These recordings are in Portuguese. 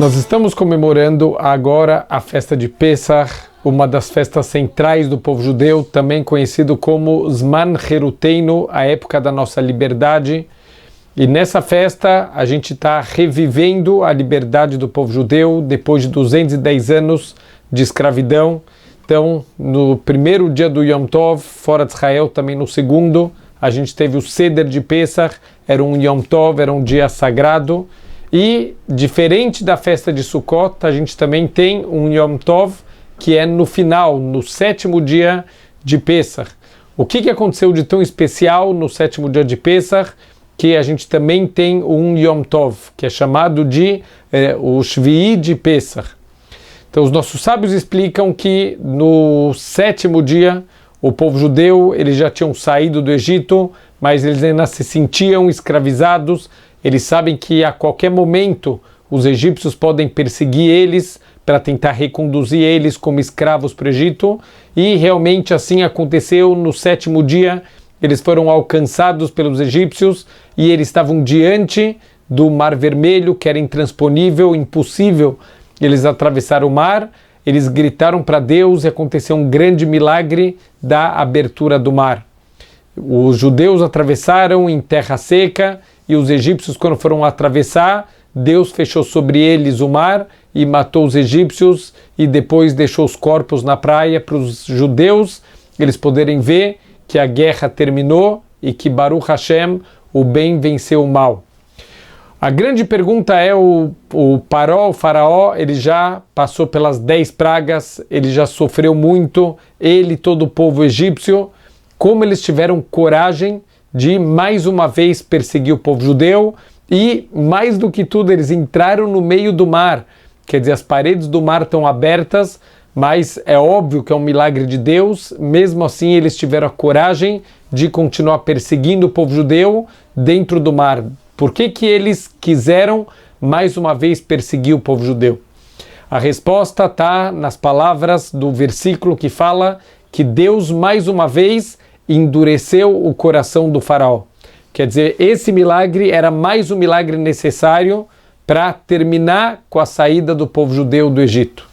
Nós estamos comemorando agora a festa de Pesach, uma das festas centrais do povo judeu, também conhecido como Zman Heruteinu, a época da nossa liberdade. E nessa festa a gente está revivendo a liberdade do povo judeu depois de 210 anos de escravidão. Então, no primeiro dia do Yom Tov, fora de Israel, também no segundo, a gente teve o Seder de Pesach, era um Yom Tov, era um dia sagrado. E, diferente da festa de Sukkot, a gente também tem um Yom Tov, que é no final, no sétimo dia de Pesach. O que aconteceu de tão especial no sétimo dia de Pesach, que a gente também tem um Yom Tov, que é chamado de o Shvi'i de Pesach. Então, os nossos sábios explicam que no sétimo dia, o povo judeu, eles já tinham saído do Egito, mas eles ainda se sentiam escravizados. Eles sabem que a qualquer momento os egípcios podem perseguir eles para tentar reconduzir eles como escravos para o Egito. E realmente assim aconteceu. No sétimo dia eles foram alcançados pelos egípcios e eles estavam diante do Mar Vermelho, que era intransponível, impossível eles atravessaram o mar. Eles gritaram para Deus e aconteceu um grande milagre da abertura do mar. Os judeus atravessaram em terra seca e os egípcios, quando foram atravessar, Deus fechou sobre eles o mar e matou os egípcios e depois deixou os corpos na praia para os judeus eles poderem ver que a guerra terminou e que Baruch Hashem, o bem venceu o mal. A grande pergunta é o faraó, ele já passou pelas 10 pragas, ele já sofreu muito, ele e todo o povo egípcio. Como eles tiveram coragem de mais uma vez perseguir o povo judeu e, mais do que tudo, eles entraram no meio do mar. Quer dizer, as paredes do mar estão abertas, mas é óbvio que é um milagre de Deus. Mesmo assim, eles tiveram a coragem de continuar perseguindo o povo judeu dentro do mar. Por que eles quiseram mais uma vez perseguir o povo judeu? A resposta está nas palavras do versículo que fala que Deus mais uma vez endureceu o coração do faraó. Quer dizer, esse milagre era mais um milagre necessário para terminar com a saída do povo judeu do Egito.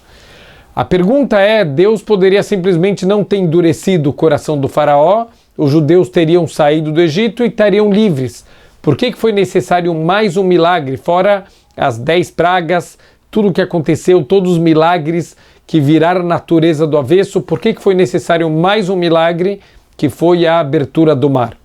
A pergunta é, Deus poderia simplesmente não ter endurecido o coração do faraó, os judeus teriam saído do Egito e estariam livres. Por que foi necessário mais um milagre, fora as 10 pragas, tudo o que aconteceu, todos os milagres que viraram natureza do avesso? Por que foi necessário mais um milagre, que foi a abertura do mar?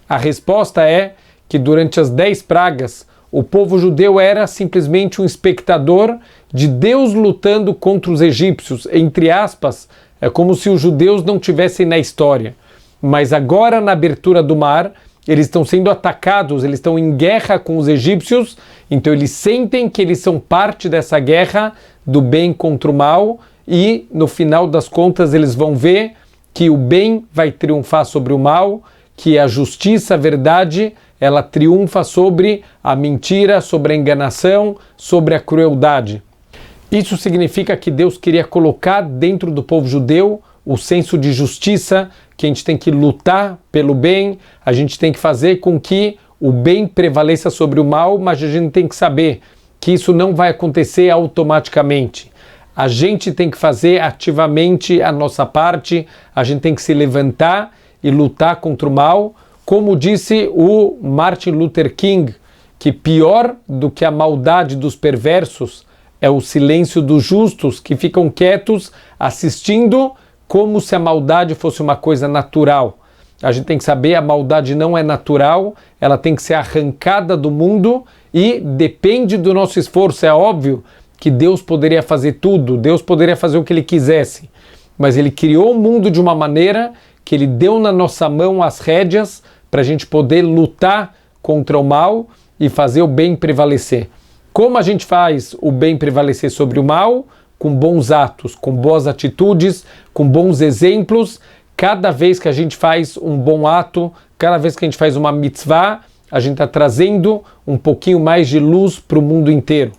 A resposta é que durante as 10 pragas, o povo judeu era simplesmente um espectador de Deus lutando contra os egípcios, entre aspas, é como se os judeus não tivessem na história. Mas agora, na abertura do mar, eles estão sendo atacados, eles estão em guerra com os egípcios, então eles sentem que eles são parte dessa guerra do bem contra o mal e, no final das contas, eles vão ver que o bem vai triunfar sobre o mal, que a justiça, a verdade, ela triunfa sobre a mentira, sobre a enganação, sobre a crueldade. Isso significa que Deus queria colocar dentro do povo judeu o senso de justiça, que a gente tem que lutar pelo bem, a gente tem que fazer com que o bem prevaleça sobre o mal, mas a gente tem que saber que isso não vai acontecer automaticamente. A gente tem que fazer ativamente a nossa parte, a gente tem que se levantar e lutar contra o mal. Como disse o Martin Luther King, que pior do que a maldade dos perversos é o silêncio dos justos, que ficam quietos assistindo como se a maldade fosse uma coisa natural. A gente tem que saber, a maldade não é natural, ela tem que ser arrancada do mundo e depende do nosso esforço. É óbvio que Deus poderia fazer tudo, Deus poderia fazer o que Ele quisesse, mas Ele criou o mundo de uma maneira que Ele deu na nossa mão as rédeas para a gente poder lutar contra o mal e fazer o bem prevalecer. Como a gente faz o bem prevalecer sobre o mal? Com bons atos, com boas atitudes, com bons exemplos. Cada vez que a gente faz um bom ato, cada vez que a gente faz uma mitzvah, a gente está trazendo um pouquinho mais de luz para o mundo inteiro.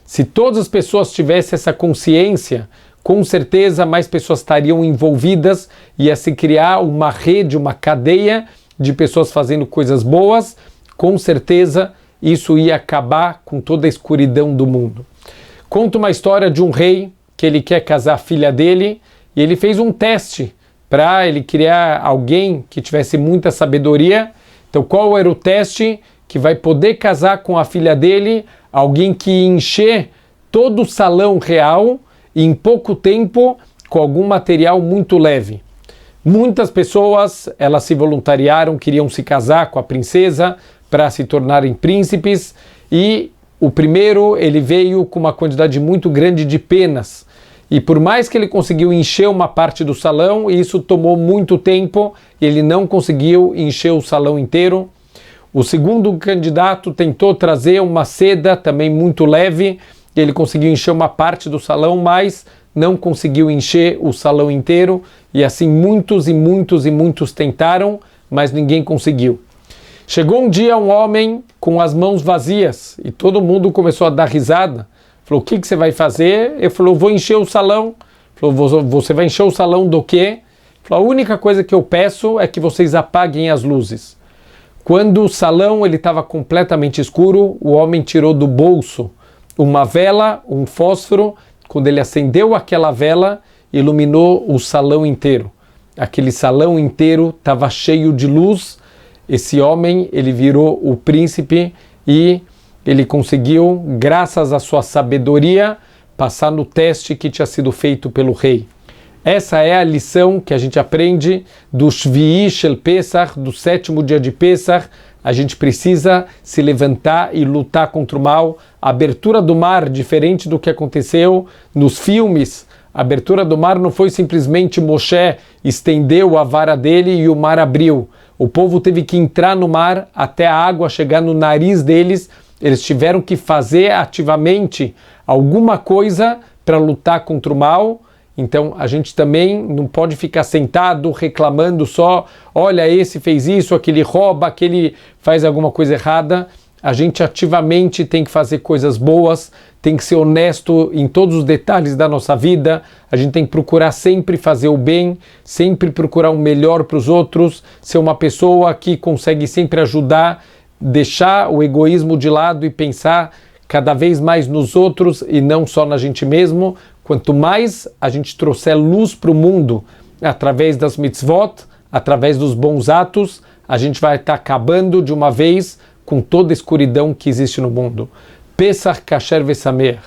Se todas as pessoas tivessem essa consciência, com certeza mais pessoas estariam envolvidas, ia se criar uma rede, uma cadeia de pessoas fazendo coisas boas. Com certeza isso ia acabar com toda a escuridão do mundo. Conta uma história de um rei que ele quer casar a filha dele e ele fez um teste para ele criar alguém que tivesse muita sabedoria. Então, qual era o teste? Que vai poder casar com a filha dele alguém que encher todo o salão real e em pouco tempo com algum material muito leve. Muitas pessoas, elas se voluntariaram, queriam se casar com a princesa para se tornarem príncipes, e o primeiro, ele veio com uma quantidade muito grande de penas. E por mais que ele conseguiu encher uma parte do salão, isso tomou muito tempo, ele não conseguiu encher o salão inteiro. O segundo candidato tentou trazer uma seda também muito leve, ele conseguiu encher uma parte do salão, mas não conseguiu encher o salão inteiro, e assim muitos e muitos e muitos tentaram, mas ninguém conseguiu. Chegou um dia um homem com as mãos vazias, e todo mundo começou a dar risada. Falou, o que você vai fazer? Ele falou, vou encher o salão. Falou, você vai encher o salão do quê? Ele falou, a única coisa que eu peço é que vocês apaguem as luzes. Quando o salão estava completamente escuro, o homem tirou do bolso uma vela, um fósforo. Quando ele acendeu aquela vela, iluminou o salão inteiro. Aquele salão inteiro estava cheio de luz. Esse homem, ele virou o príncipe e ele conseguiu, graças à sua sabedoria, passar no teste que tinha sido feito pelo rei. Essa é a lição que a gente aprende do Shvi'i Shel Pesach, do 7º dia de Pesach. A gente precisa se levantar e lutar contra o mal. A abertura do mar, diferente do que aconteceu nos filmes, a abertura do mar não foi simplesmente Moshe estendeu a vara dele e o mar abriu. O povo teve que entrar no mar até a água chegar no nariz deles. Eles tiveram que fazer ativamente alguma coisa para lutar contra o mal. Então a gente também não pode ficar sentado reclamando só, olha, esse fez isso, aquele rouba, aquele faz alguma coisa errada. A gente ativamente tem que fazer coisas boas, tem que ser honesto em todos os detalhes da nossa vida. A gente tem que procurar sempre fazer o bem, sempre procurar o melhor para os outros, ser uma pessoa que consegue sempre ajudar, deixar o egoísmo de lado e pensar cada vez mais nos outros e não só na gente mesmo. Quanto mais a gente trouxer luz para o mundo através das mitzvot, através dos bons atos, a gente vai estar acabando de uma vez com toda a escuridão que existe no mundo. Pesach Kasher Vesameach.